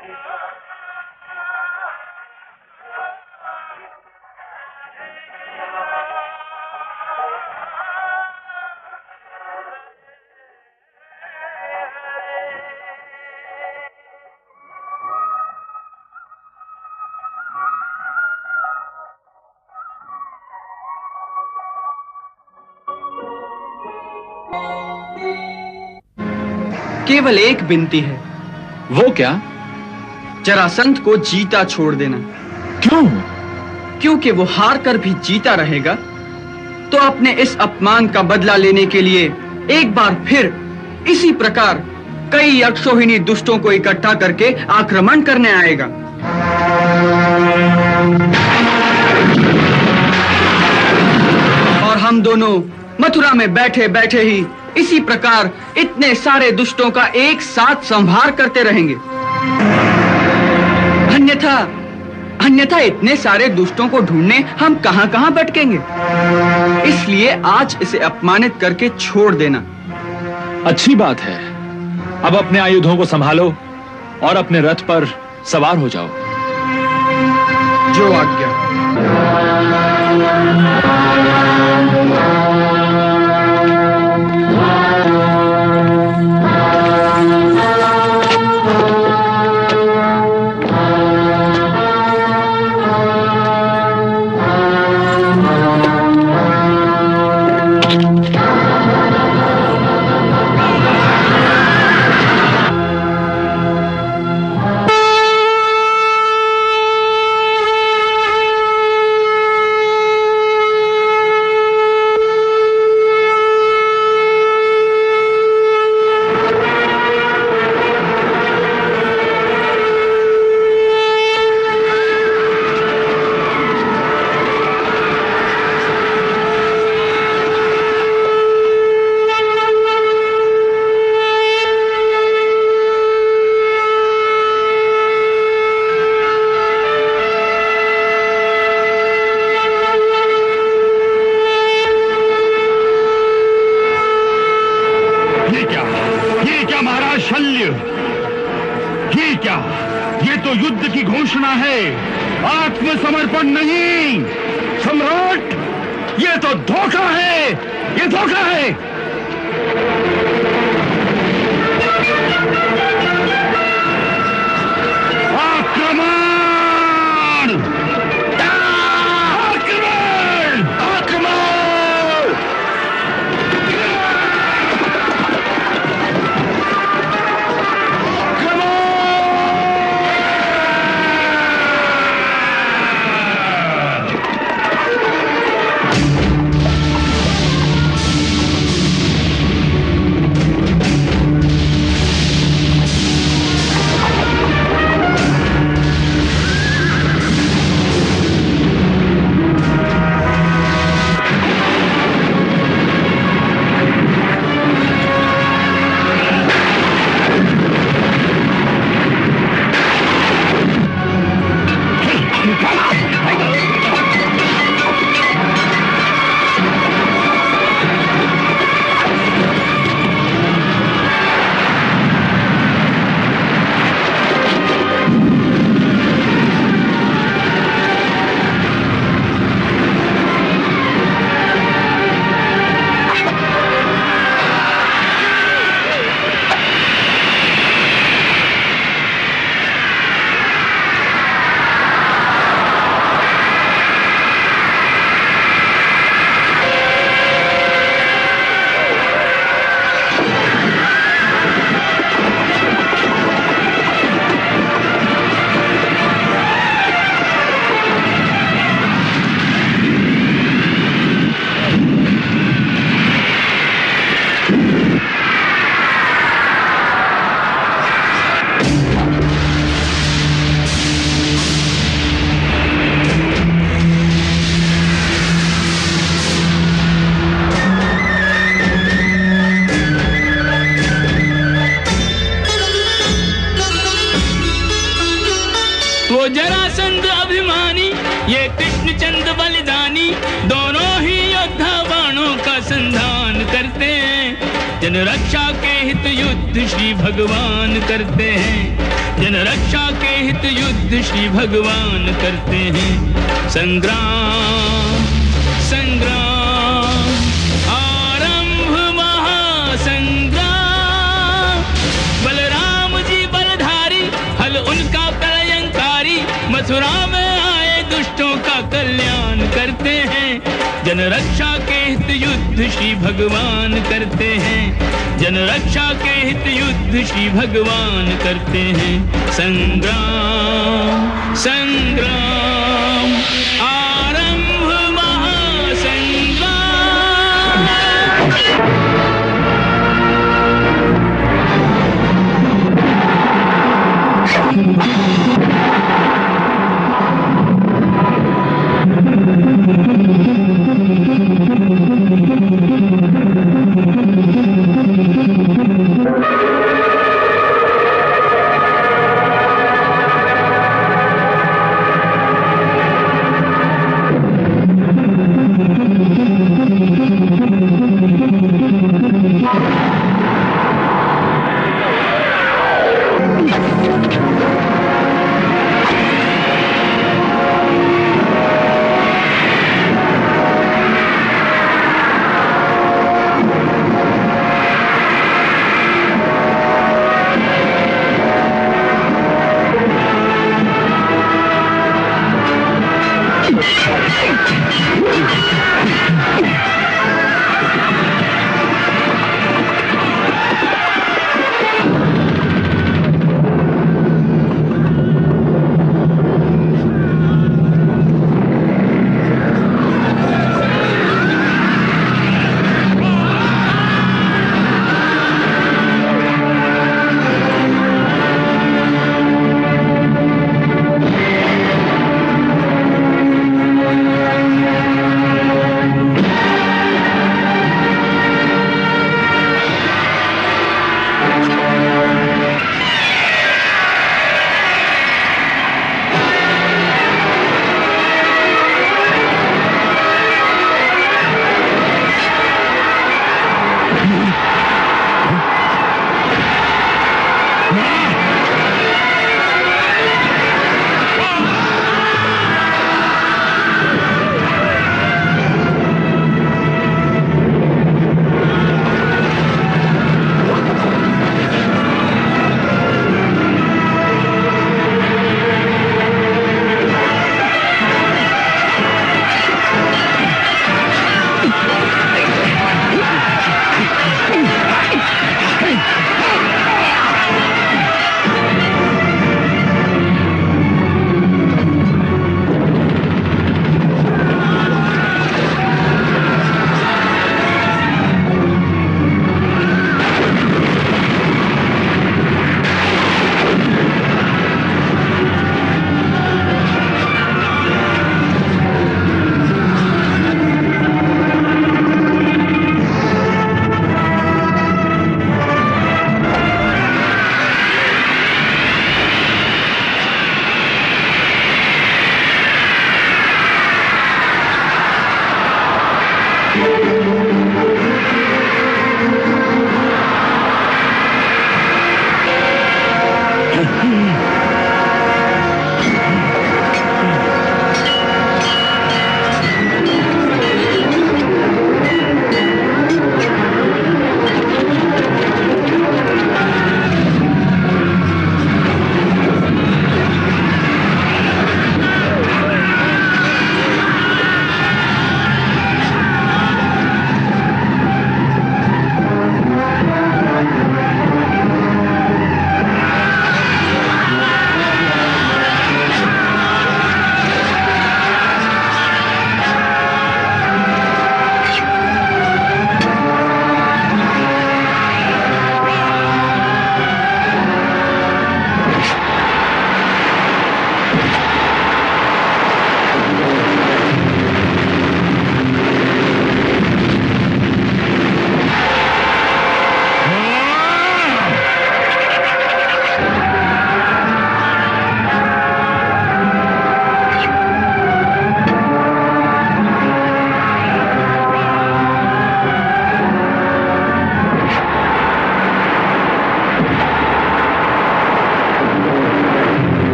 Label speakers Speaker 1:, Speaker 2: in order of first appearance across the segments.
Speaker 1: केवल एक विनती है।
Speaker 2: वो क्या?
Speaker 1: जरासंध को जीता छोड़ देना।
Speaker 2: क्यों?
Speaker 1: क्योंकि वो हार कर भी जीता रहेगा तो अपने इस अपमान का बदला लेने के लिए एक बार फिर इसी प्रकार कई अक्षोहिणी दुष्टों को इकट्ठा करके आक्रमण करने आएगा। और हम दोनों मथुरा में बैठे बैठे ही इसी प्रकार इतने सारे दुष्टों का एक साथ संहार करते रहेंगे। अन्यथा इतने सारे दुष्टों को ढूंढने हम कहां-कहां भटकेंगे। इसलिए आज इसे अपमानित करके छोड़ देना।
Speaker 2: अच्छी बात है। अब अपने आयुधों को संभालो और अपने रथ पर सवार हो जाओ।
Speaker 1: जो आज्ञा।
Speaker 3: ये तो युद्ध की घोषणा है, आत्मसमर्पण नहीं। सम्राट, ये तो धोखा है, ये धोखा है। आक्रमण!
Speaker 4: वो जरासंध अभिमानी, ये कृष्णचंद बलिदानी, दोनों ही योद्धा बाणों का संधान करते हैं। जन रक्षा के हित युद्ध श्री भगवान करते हैं, जन रक्षा के हित युद्ध श्री भगवान करते हैं। संग्राम संग्राम आरंभ महासंग्राम, बलराम जी बलधारी, हल उनका प्रलयंकारी, मथुरा में आए दुष्टों का कल्याण करते हैं। जन रक्षा के हित युद्ध श्री भगवान करते हैं, जन रक्षा के हित युद्ध श्री भगवान करते हैं। संग्राम संग्राम आरंभ महासंग्राम।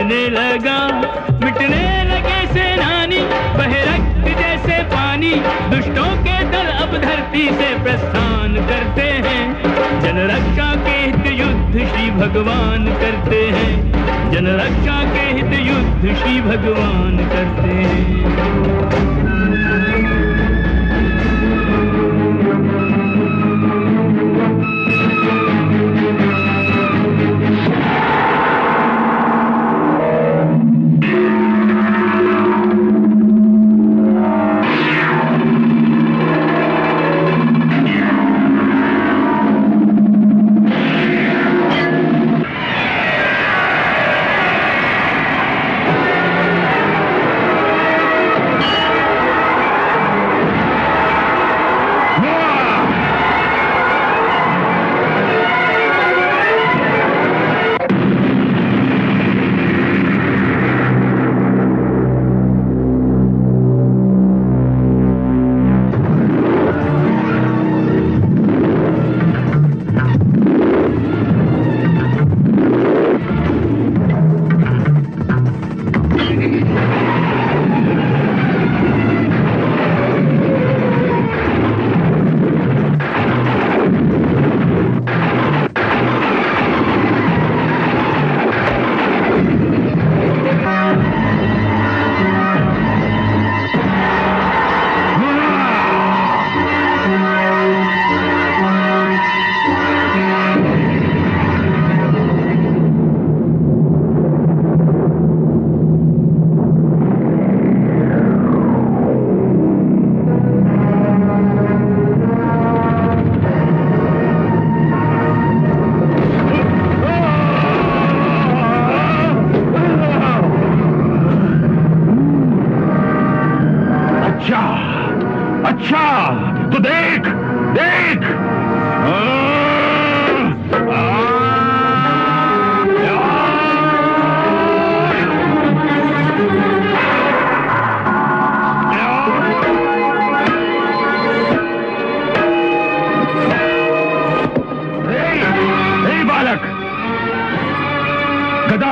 Speaker 4: बढ़ने लगा, मिटने लगे सेनानी, बहे रक्त जैसे पानी, दुष्टों के दल अब धरती से प्रस्थान करते हैं। जनरक्षा के हित युद्ध श्री भगवान करते हैं, जनरक्षा के हित युद्ध श्री भगवान करते हैं।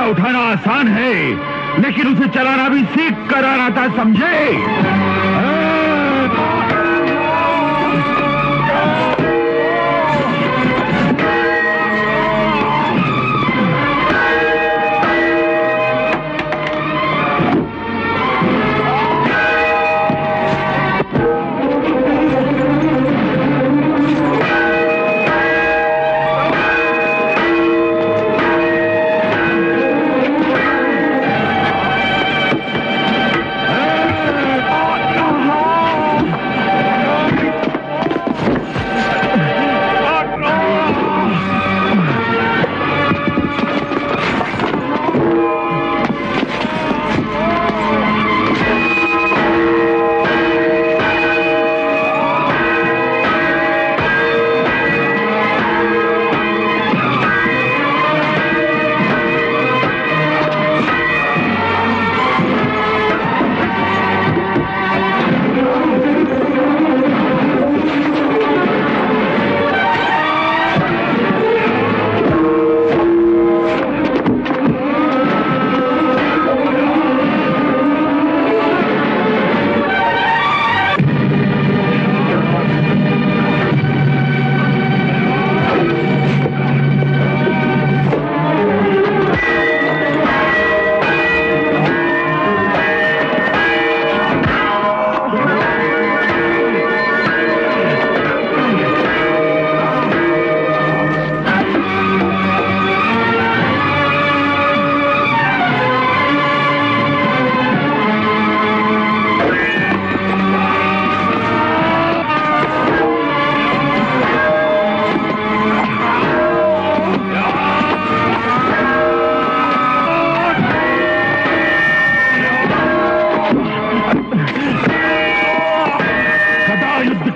Speaker 3: उठाना आसान है, लेकिन उसे चलाना भी सीख कर आना था, समझे?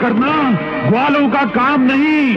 Speaker 3: करना ग्वालों का काम नहीं।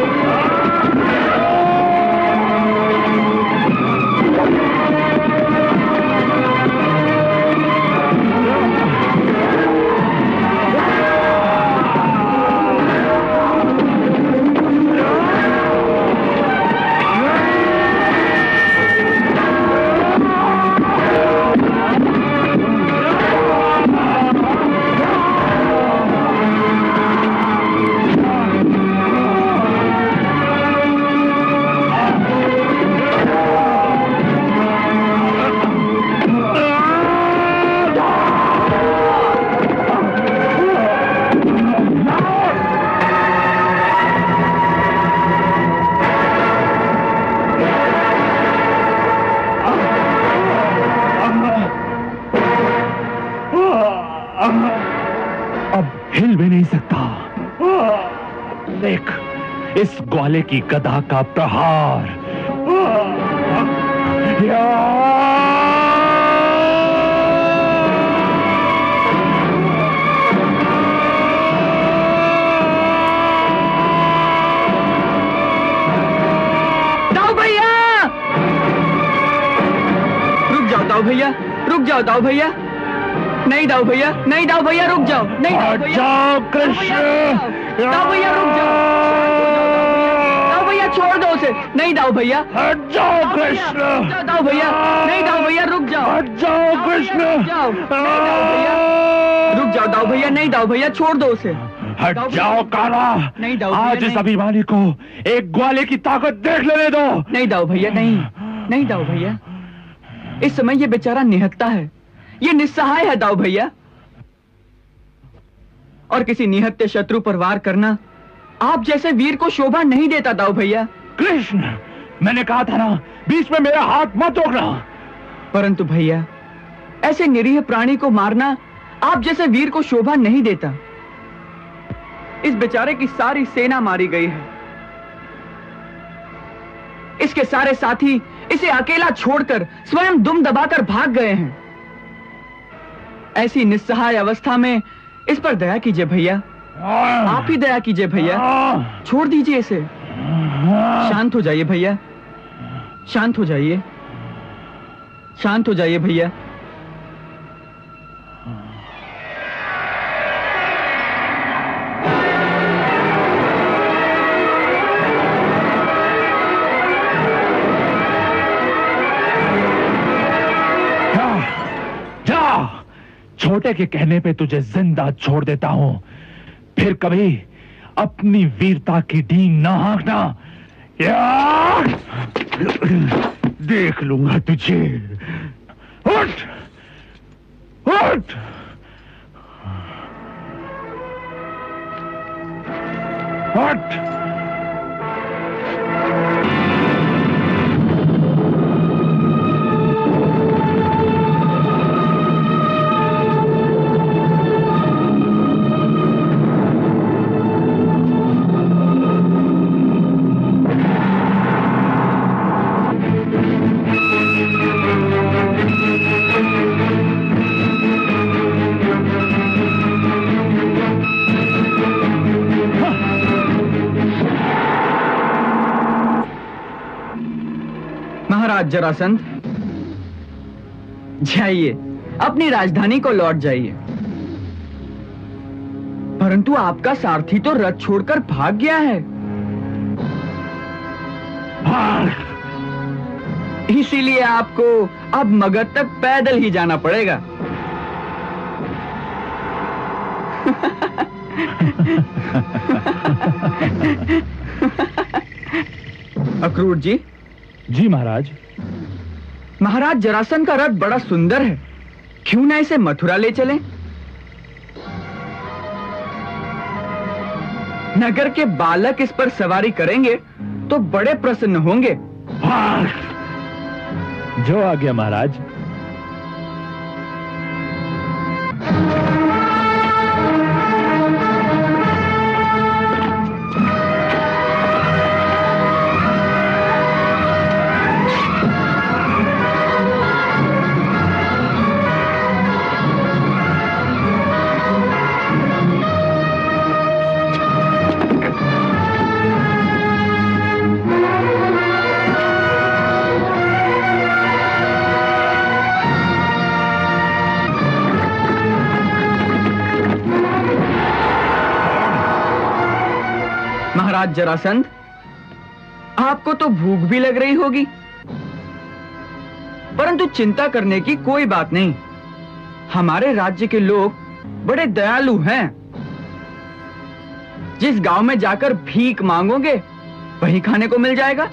Speaker 3: देख इस ग्वाले की गदा का प्रहार।
Speaker 1: दाऊ भैया, रुक जाओ दाऊ भैया, रुक जाओ दाऊ भैया। नहीं दाऊ भैया, नहीं दाऊ भैया, रुक जाओ। नहीं दाऊ भैया,
Speaker 3: जाओ कृष्ण।
Speaker 1: दाऊ भैया रुक जाओ। दाऊ भैया छोड़ दो उसे। नहीं दाऊ भैया,
Speaker 3: हट जाओ कृष्ण।
Speaker 1: दाऊ भैया, नहीं दाऊ भैया, रुक जाओ।
Speaker 3: हट जाओ कृष्ण।
Speaker 1: रुक जाओ। नहीं दाऊ भैया, रुक जाओ दाऊ भैया। नहीं दाऊ भैया, छोड़ दो उसे।
Speaker 3: हट जाओ काला।
Speaker 1: नहीं दाऊ भैया,
Speaker 3: आज इस
Speaker 1: नहीं।
Speaker 3: अभिमानी को एक ग्वाले की ताकत देख लेने दो।
Speaker 1: नहीं दाऊ भैया, नहीं। नहीं दाऊ भैया, इस समय ये बेचारा निहत्था है, ये निस्सहाय है दाऊ भैया। और किसी निहत्थे शत्रु पर वार करना आप जैसे वीर को शोभा नहीं देता दाऊ भैया।
Speaker 3: कृष्ण, मैंने कहा था ना, बीच में मेरा हाथ मत रोकना।
Speaker 1: परंतु भैया, ऐसे निरीह प्राणी को मारना आप जैसे वीर को शोभा नहीं देता। इस बेचारे की सारी सेना मारी गई है, इसके सारे साथी इसे अकेला छोड़कर स्वयं दुम दबाकर भाग गए हैं। ऐसी निस्सहाय अवस्था में इस पर दया कीजिए भैया, आप ही दया कीजिए भैया, छोड़ दीजिए इसे। शांत हो जाइए भैया, शांत हो जाइए, शांत हो जाइए भैया।
Speaker 3: छोटे के कहने पे तुझे जिंदा छोड़ देता हूं, फिर कभी अपनी वीरता की डींग ना हाँकना। देख लूंगा तुझे। उठ, उठ। उठ।
Speaker 1: महाराज जरासंध, जाइए, अपनी राजधानी को लौट जाइए। परंतु आपका सारथी तो रथ छोड़कर भाग गया है। इसीलिए आपको अब मगध तक पैदल ही जाना पड़ेगा। अक्रूर जी।
Speaker 3: जी महाराज।
Speaker 1: महाराज जरासंध का रथ बड़ा सुंदर है, क्यों ना इसे मथुरा ले चलें? नगर के बालक इस पर सवारी करेंगे तो बड़े प्रसन्न होंगे।
Speaker 3: जो आ गया महाराज।
Speaker 1: महाराज जरासंध, आपको तो भूख भी लग रही होगी, परंतु चिंता करने की कोई बात नहीं। हमारे राज्य के लोग बड़े दयालु हैं। जिस गांव में जाकर भीख मांगोगे वहीं खाने को मिल जाएगा।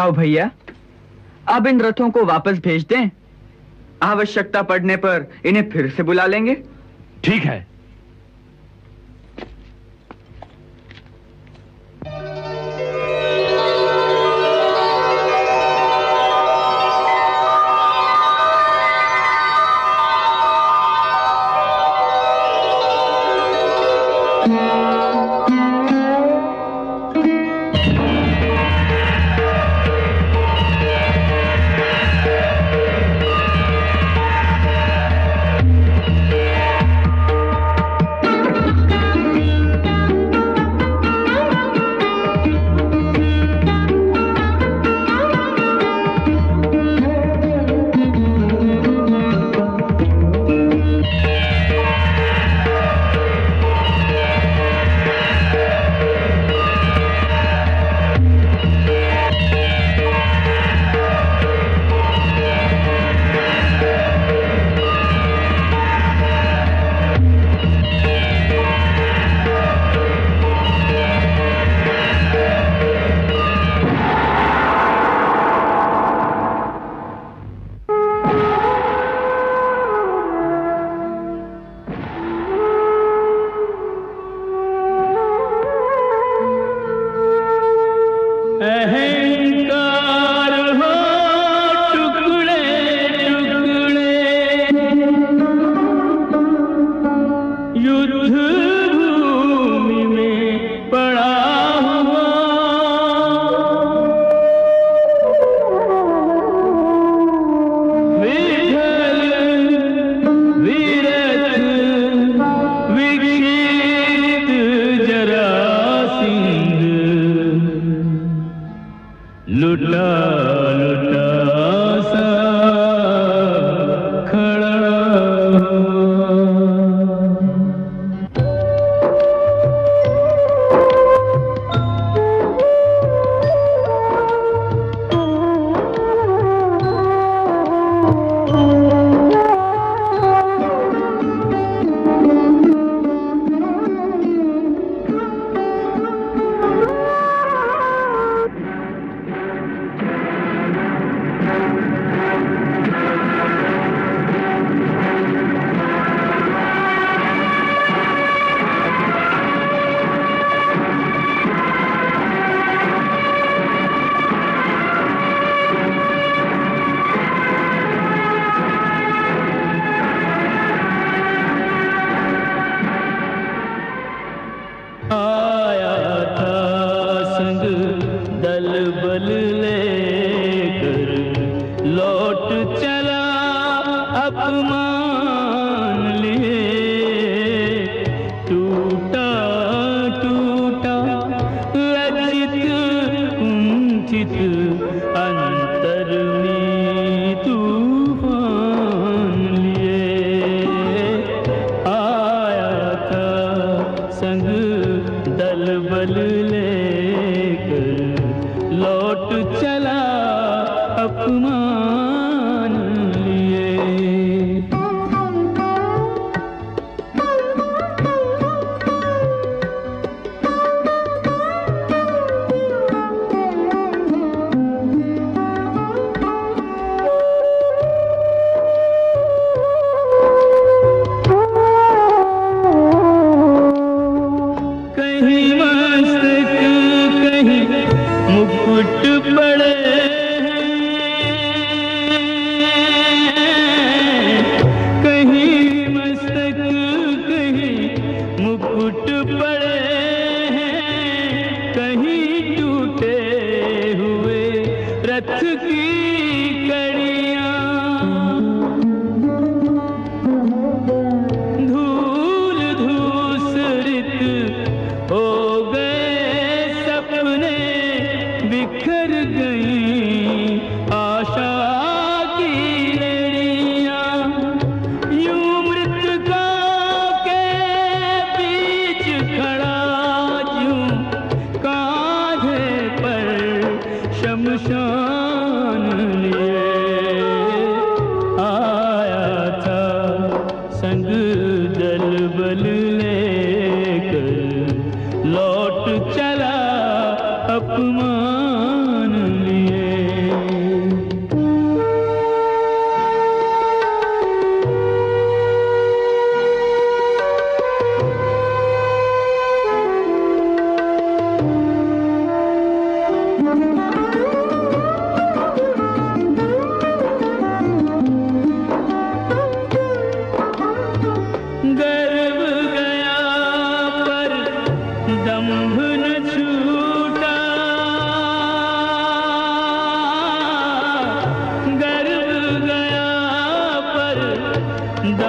Speaker 1: जाओ भैया, अब इन रथों को वापस भेज दें। आवश्यकता पड़ने पर इन्हें फिर से बुला लेंगे।
Speaker 3: ठीक है।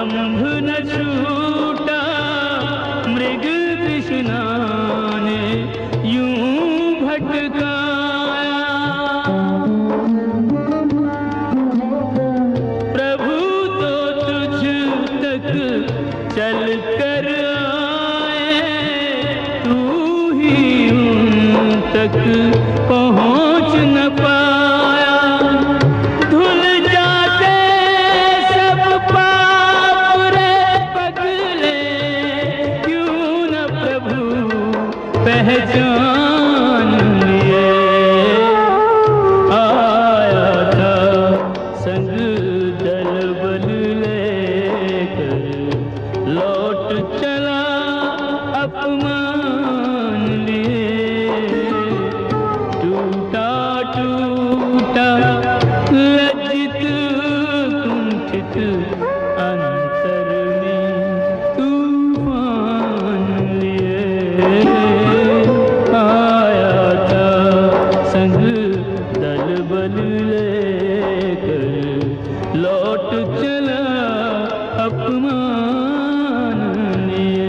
Speaker 4: दंभ न छूटा मृग तृष्णा ने यूं भटकाया। प्रभु तो तुझ तक चल कर आए, तू ही उन तक पहुंच न पाया। धुल जाते सब पाप रे पगले, क्यों न प्रभु पहचान लिए। आया था संग दल बल लेकर, लौट चला अपमान लिए। टूटा टूटा लज्जित कुंठित अंतर में तूफान लिए। आया था संग दल बल लेकर, लौट चला अपमान लिए।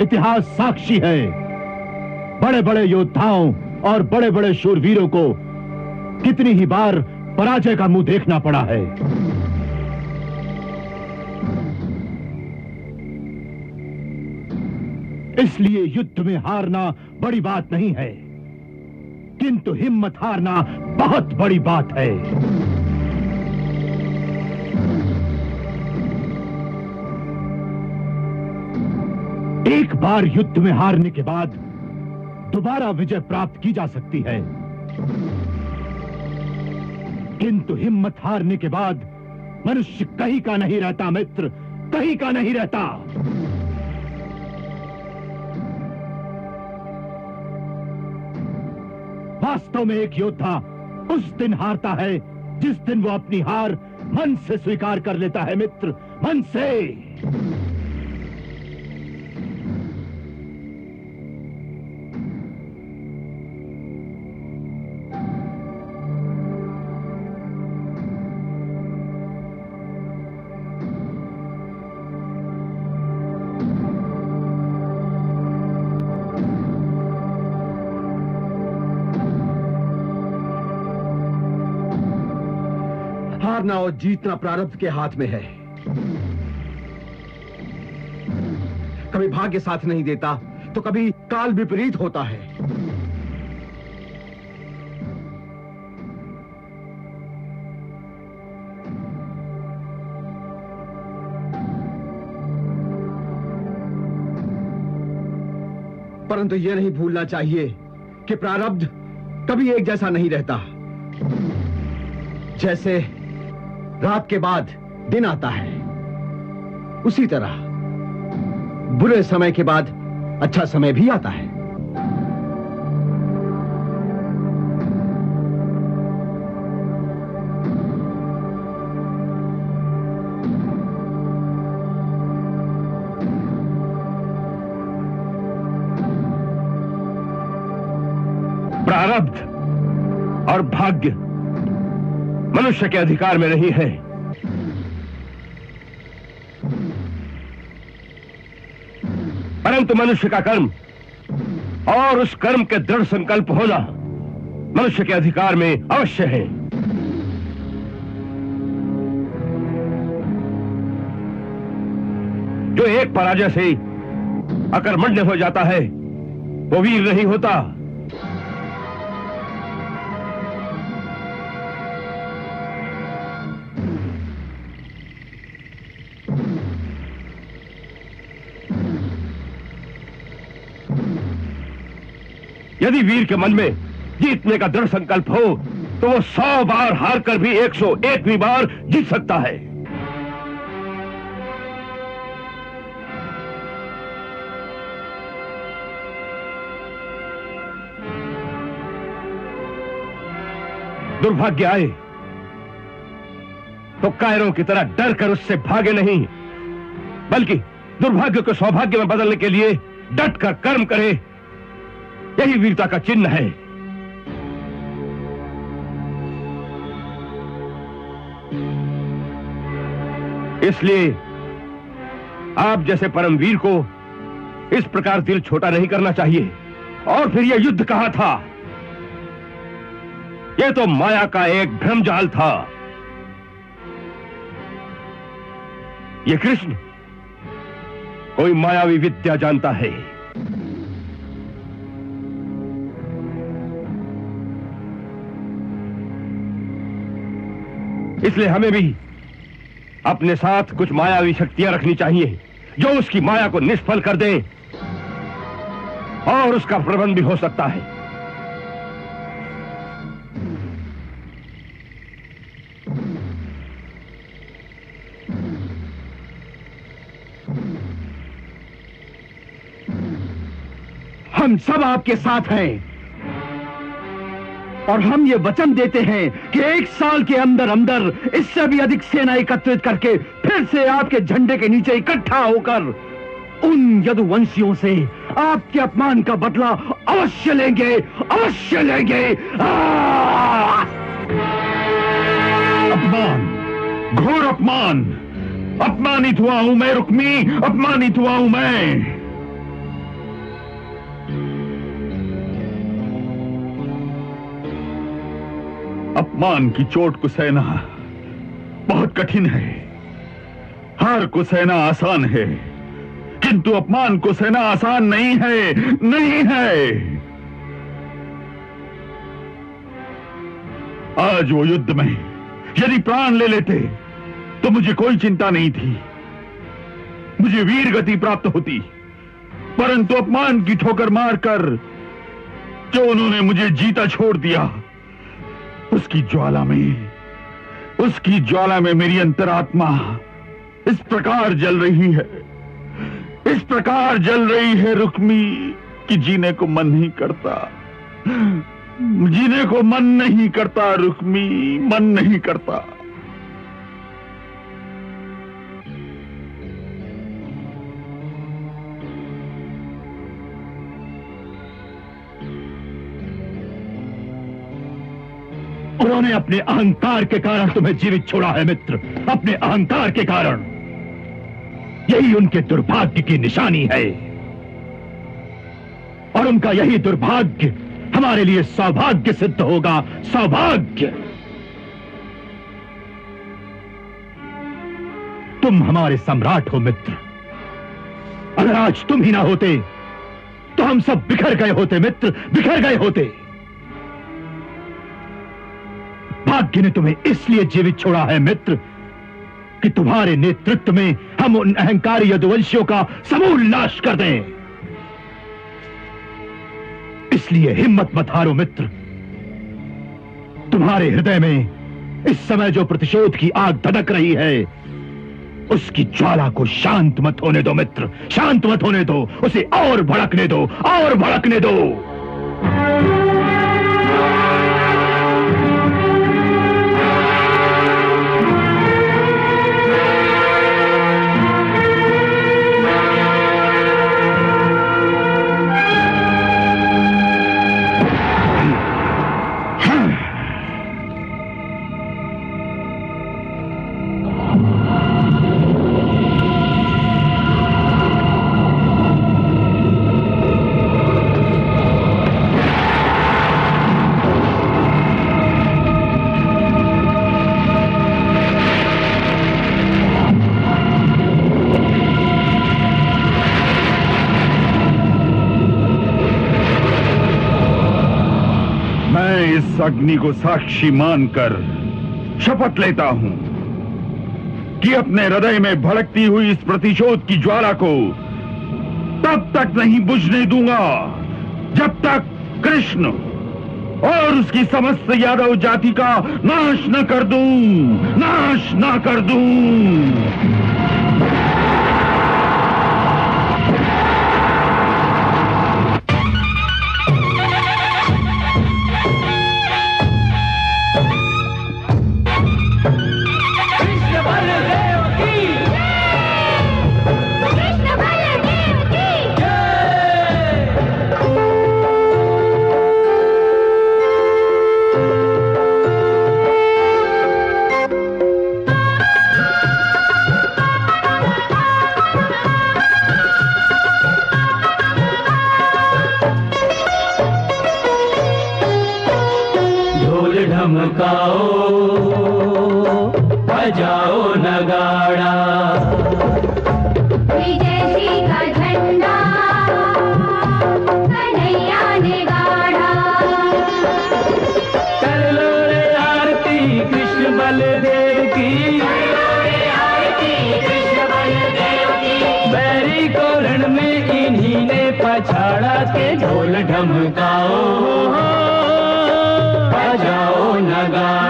Speaker 3: इतिहास साक्षी है, बड़े बड़े योद्धाओं और बड़े बड़े शूरवीरों को कितनी ही बार पराजय का मुंह देखना पड़ा है। इसलिए युद्ध में हारना बड़ी बात नहीं है, किंतु हिम्मत हारना बहुत बड़ी बात है। एक बार युद्ध में हारने के बाद दोबारा विजय प्राप्त की जा सकती है, किंतु हिम्मत हारने के बाद मनुष्य कहीं का नहीं रहता मित्र, कहीं का नहीं रहता। वास्तव में एक योद्धा उस दिन हारता है जिस दिन वो अपनी हार मन से स्वीकार कर लेता है मित्र, मन से।
Speaker 5: हारना और जीतना प्रारब्ध के हाथ में है। कभी भाग्य साथ नहीं देता तो कभी काल विपरीत होता है। परंतु यह नहीं भूलना चाहिए कि प्रारब्ध कभी एक जैसा नहीं रहता। जैसे रात के बाद दिन आता है, उसी तरह बुरे समय के बाद अच्छा समय भी आता है।
Speaker 3: प्रारब्ध और भाग्य मनुष्य के अधिकार में नहीं है। परंतु मनुष्य का कर्म और उस कर्म के दृढ़ संकल्प होना मनुष्य के अधिकार में अवश्य है। जो एक पराजय से अकर्मण्य हो जाता है वो वीर नहीं होता। यदि वीर के मन में जीतने का दृढ़ संकल्प हो तो वो 100 बार हार कर भी 101वीं बार जीत सकता है। दुर्भाग्य आए तो कायरों की तरह डर कर उससे भागे नहीं, बल्कि दुर्भाग्य को सौभाग्य में बदलने के लिए डट कर कर्म करे। यही वीरता का चिन्ह है। इसलिए आप जैसे परमवीर को इस प्रकार दिल छोटा नहीं करना चाहिए। और फिर यह युद्ध कहा था? यह तो माया का एक भ्रमजाल था। ये कृष्ण कोई मायावी विद्या जानता है। इसलिए हमें भी अपने साथ कुछ मायावी शक्तियां रखनी चाहिए जो उसकी माया को निष्फल कर दे, और उसका प्रबंध भी हो सकता है।
Speaker 5: हम सब आपके साथ हैं और हम ये वचन देते हैं कि 1 साल के अंदर अंदर इससे भी अधिक सेना एकत्रित करके फिर से आपके झंडे के नीचे इकट्ठा होकर उन यदुवंशियों से आपके अपमान का बदला अवश्य लेंगे, अवश्य लेंगे।
Speaker 3: अपमान, घोर अपमान। अपमानित हुआ हूं मैं रुक्मी, अपमानित हुआ हूं मैं। अपमान की चोट को सहना बहुत कठिन है। हार को सहना आसान है, किंतु अपमान को सहना आसान नहीं है, नहीं है। आज वो युद्ध में यदि प्राण ले लेते तो मुझे कोई चिंता नहीं थी, मुझे वीर गति प्राप्त होती। परंतु अपमान की ठोकर मारकर जो उन्होंने मुझे जीता छोड़ दिया, उसकी ज्वाला में मेरी अंतरात्मा इस प्रकार जल रही है, इस प्रकार जल रही है रुक्मी कि जीने को मन नहीं करता, जीने को मन नहीं करता रुक्मी, मन नहीं करता।
Speaker 5: उन्होंने अपने अहंकार के कारण तुम्हें जीवित छोड़ा है मित्र, अपने अहंकार के कारण। यही उनके दुर्भाग्य की निशानी है, और उनका यही दुर्भाग्य हमारे लिए सौभाग्य सिद्ध होगा, सौभाग्य। तुम हमारे सम्राट हो मित्र। अगर आज तुम ही ना होते तो हम सब बिखर गए होते मित्र, बिखर गए होते। भाग्य ने तुम्हें इसलिए जीवित छोड़ा है मित्र कि तुम्हारे नेतृत्व में हम उन अहंकारी यदुवंशियों का समूल नाश कर दें। इसलिए हिम्मत मत हारो मित्र। तुम्हारे हृदय में इस समय जो प्रतिशोध की आग धधक रही है,
Speaker 3: उसकी ज्वाला को शांत मत होने दो मित्र, शांत मत होने दो, उसे और भड़कने दो, और भड़कने दो। इस अग्नि को साक्षी मानकर शपथ लेता हूं कि अपने हृदय में भड़कती हुई इस प्रतिशोध की ज्वाला को तब तक नहीं बुझने दूंगा जब तक कृष्ण और उसकी समस्त यादव जाति का नाश न कर दूं, नाश न कर दूं।
Speaker 4: बजाओ नगाड़ा, विजय श्री का झंडा कन्हैया ने गाड़ा। कर लो रे आरती कृष्ण बलदेव की, कर लो रे आरती कृष्ण बलदेव की। बैरी को रण में इन्हीं ने पछाड़ा के ढोल ढमकाओ, बजाओ नगाड़ा।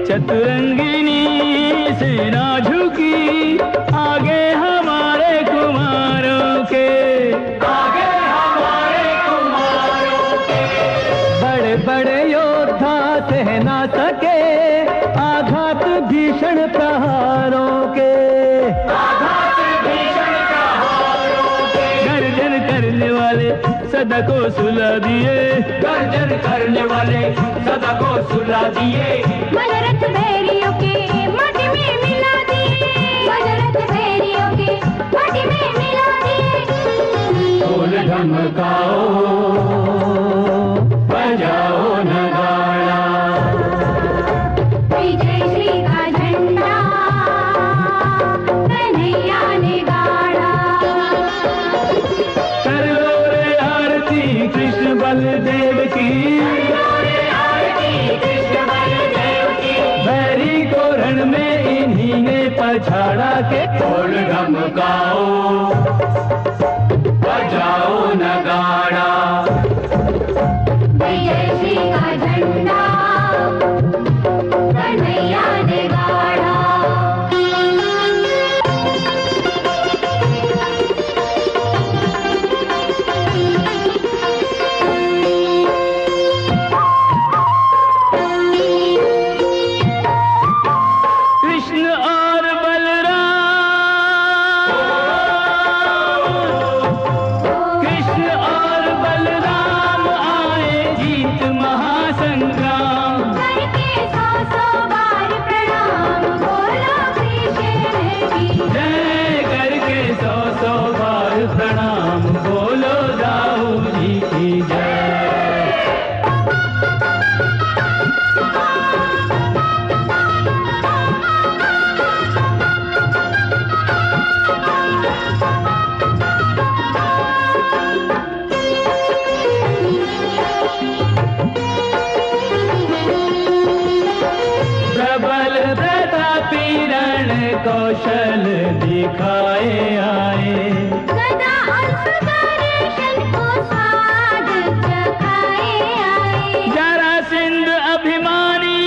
Speaker 4: चतुरंगिनी सेना झुकी आगे हमारे कुमारों के, आगे हमारे कुमारों के। बड़े बड़े योद्धा सह ना सके आघात भीषण प्रहारों के, आघात भीषण प्रहारों के। गर्जन करने वाले सदा को सुला दिए, गर्जन करने वाले सदा को सुला दिए। मनरथ बैरियों के माटी में मिला दिए, मनरथ बैरियों के माटी में मिला दिए। ढोल ढमकाओ, बजाओ नगाड़ा, विजय श्री का झंडा कन्हैया ने गाड़ा। कर लो रे आरती कृष्ण बलदेव की, में इन्हीं ने पछाड़ा के ढोल ढमकाओ, बजाओ नगाड़ा, विजय श्री का झंडा कन्हैया ने गाड़ा। कृष्ण और बलराम आए जीत महा कौशल दिखाए आए।
Speaker 6: गदा और सुदर्शन को स्वाद चखाए आए।
Speaker 4: जरासंध अभिमानी,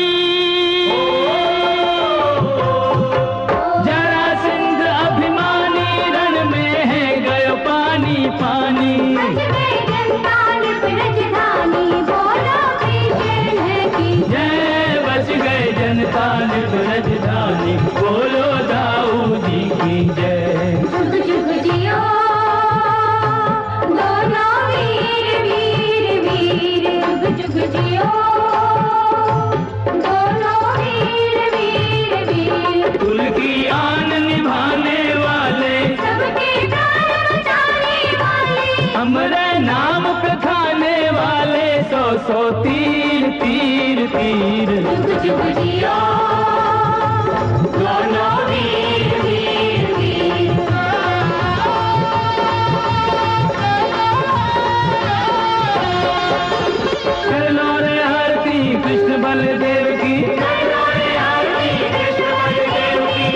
Speaker 4: जरासंध अभिमानी रण में है गयो पानी पानी।
Speaker 6: बच गए जनता निप राजधानी, बोलो कृष्ण की
Speaker 4: जय, बच गए जनता निप राजधानी, बोलो दाऊ जी की जय।
Speaker 6: जुग जुग जियो दोनों वीर वीर वीर, जुग जुग जियो दोनों वीर वीर वीर।
Speaker 4: कुल की आन निभाने वाले,
Speaker 6: सबके प्राण बचाने वाले,
Speaker 4: हमरे नाम पे खाने वाले, सौ सौ तीर तीर तीर।
Speaker 6: जुग जुग जियो दोनों वीर वीर वीर।
Speaker 4: कर लो रे आरती कृष्ण बलदेव की,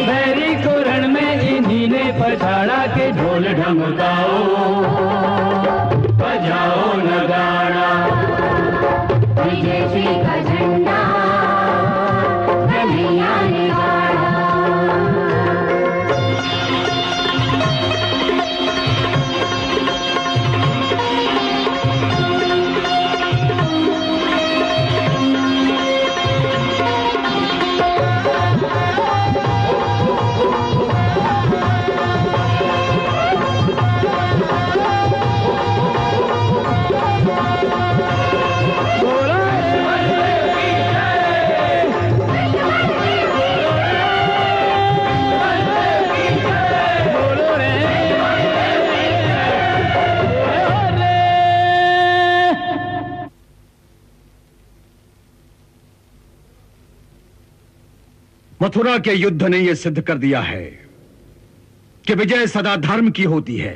Speaker 4: भैरी को रण में इन्हीं ने पछाड़ा के ढोल ढमकाओ, बजाओ नगाड़ा।
Speaker 6: विजय श्री का झंडा कन्हैया ने गाड़ा।
Speaker 5: मथुरा के युद्ध ने यह सिद्ध कर दिया है कि विजय सदा धर्म की होती है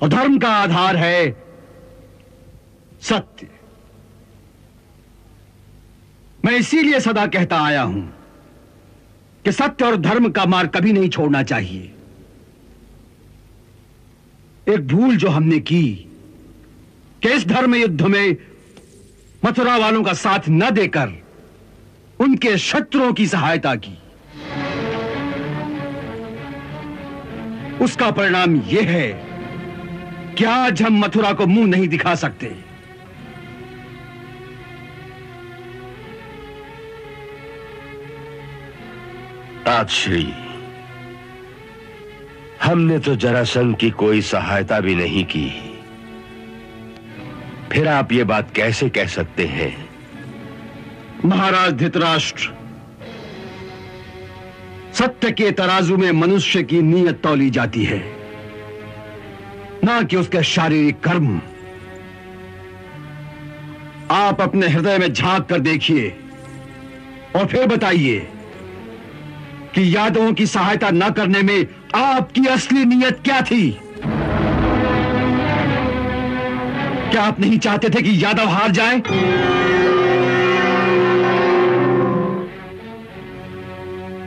Speaker 5: और धर्म का आधार है सत्य। मैं इसीलिए सदा कहता आया हूं कि सत्य और धर्म का मार्ग कभी नहीं छोड़ना चाहिए। एक भूल जो हमने की कि इस धर्म युद्ध में मथुरा वालों का साथ न देकर उनके शत्रुओं की सहायता की, उसका परिणाम यह है कि आज हम मथुरा को मुंह नहीं दिखा सकते।
Speaker 7: तातश्री, हमने तो जरासंध की कोई सहायता भी नहीं की, फिर आप ये बात कैसे कह सकते हैं?
Speaker 5: महाराज धृतराष्ट्र, सत्य के तराजू में मनुष्य की नीयत तौली जाती है, ना कि उसके शारीरिक कर्म। आप अपने हृदय में झांक कर देखिए और फिर बताइए कि यादवों की सहायता न करने में आपकी असली नीयत क्या थी? क्या आप नहीं चाहते थे कि यादव हार जाएं?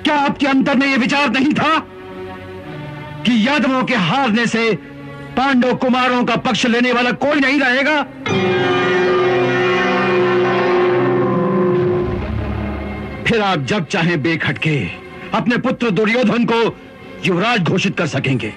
Speaker 5: क्या आपके अंतर में यह विचार नहीं था कि यादवों के हारने से पांडव कुमारों का पक्ष लेने वाला कोई नहीं रहेगा? फिर आप जब चाहें बेखटके अपने पुत्र दुर्योधन को युवराज घोषित कर सकेंगे।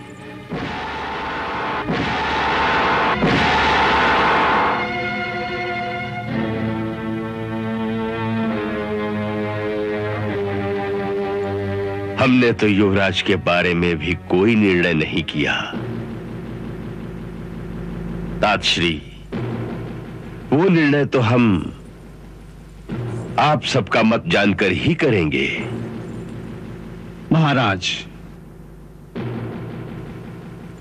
Speaker 7: हमने तो युवराज के बारे में भी कोई निर्णय नहीं किया। तातश्री, वो निर्णय तो हम आप सबका मत जानकर ही करेंगे।
Speaker 5: महाराज,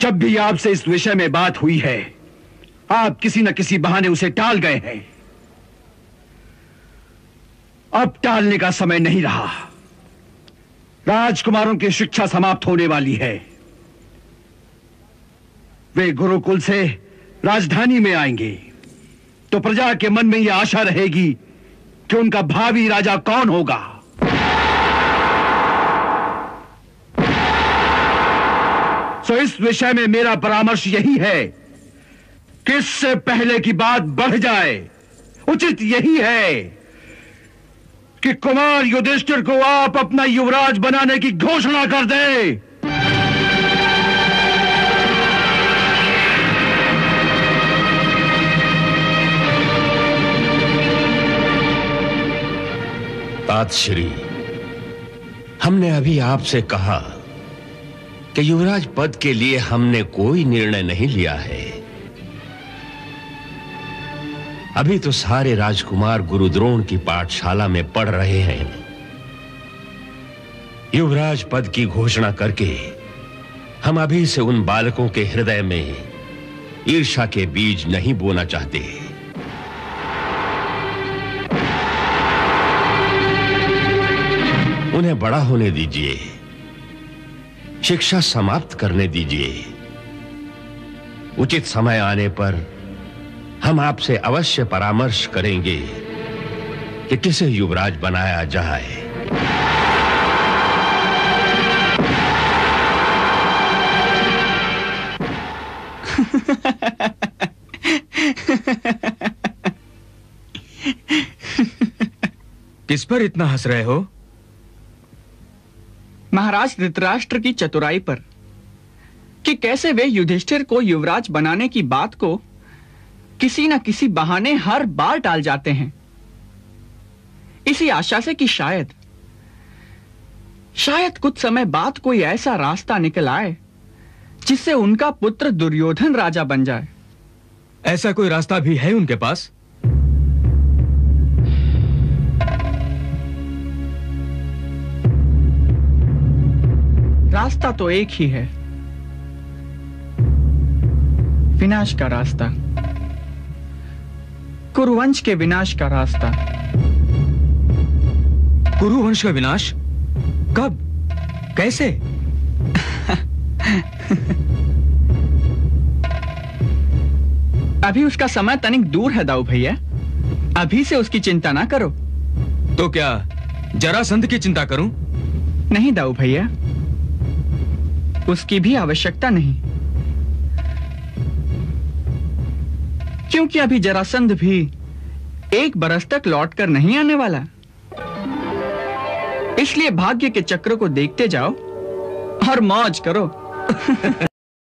Speaker 5: जब भी आपसे इस विषय में बात हुई है, आप किसी न किसी बहाने उसे टाल गए हैं। अब टालने का समय नहीं रहा। राजकुमारों की शिक्षा समाप्त होने वाली है। वे गुरुकुल से राजधानी में आएंगे तो प्रजा के मन में यह आशा रहेगी कि उनका भावी राजा कौन होगा। तो इस विषय में मेरा परामर्श यही है कि इससे पहले की बात बढ़ जाए, उचित यही है कि कुमार युधिष्ठिर को आप अपना युवराज बनाने की घोषणा कर दें।
Speaker 7: तातश्री, हमने अभी आपसे कहा कि युवराज पद के लिए हमने कोई निर्णय नहीं लिया है। अभी तो सारे राजकुमार गुरुद्रोण की पाठशाला में पढ़ रहे हैं। युवराज पद की घोषणा करके हम अभी से उन बालकों के हृदय में ईर्ष्या के बीज नहीं बोना चाहते। उन्हें बड़ा होने दीजिए, शिक्षा समाप्त करने दीजिए। उचित समय आने पर हम आपसे अवश्य परामर्श करेंगे कि किसे युवराज बनाया जाए।
Speaker 8: किस पर इतना हंस रहे हो?
Speaker 1: महाराज धृतराष्ट्र की चतुराई पर, कि कैसे वे युधिष्ठिर को युवराज बनाने की बात को किसी न किसी बहाने हर बार टाल जाते हैं। इसी आशा से कि शायद कुछ समय बाद कोई ऐसा रास्ता निकल आए जिससे उनका पुत्र दुर्योधन राजा बन जाए।
Speaker 8: ऐसा कोई रास्ता भी है उनके पास?
Speaker 1: रास्ता तो एक ही है, विनाश का रास्ता, कुरुवंश के विनाश का रास्ता।
Speaker 8: कुरुवंश का विनाश? कब? कैसे?
Speaker 1: अभी उसका समय तनिक दूर है दाऊ भैया, अभी से उसकी चिंता ना करो।
Speaker 8: तो क्या जरासंध की चिंता करूं?
Speaker 1: नहीं दाऊ भैया, उसकी भी आवश्यकता नहीं, क्योंकि अभी जरासंध भी 1 बरस तक लौट कर नहीं आने वाला। इसलिए भाग्य के चक्र को देखते जाओ और मौज करो।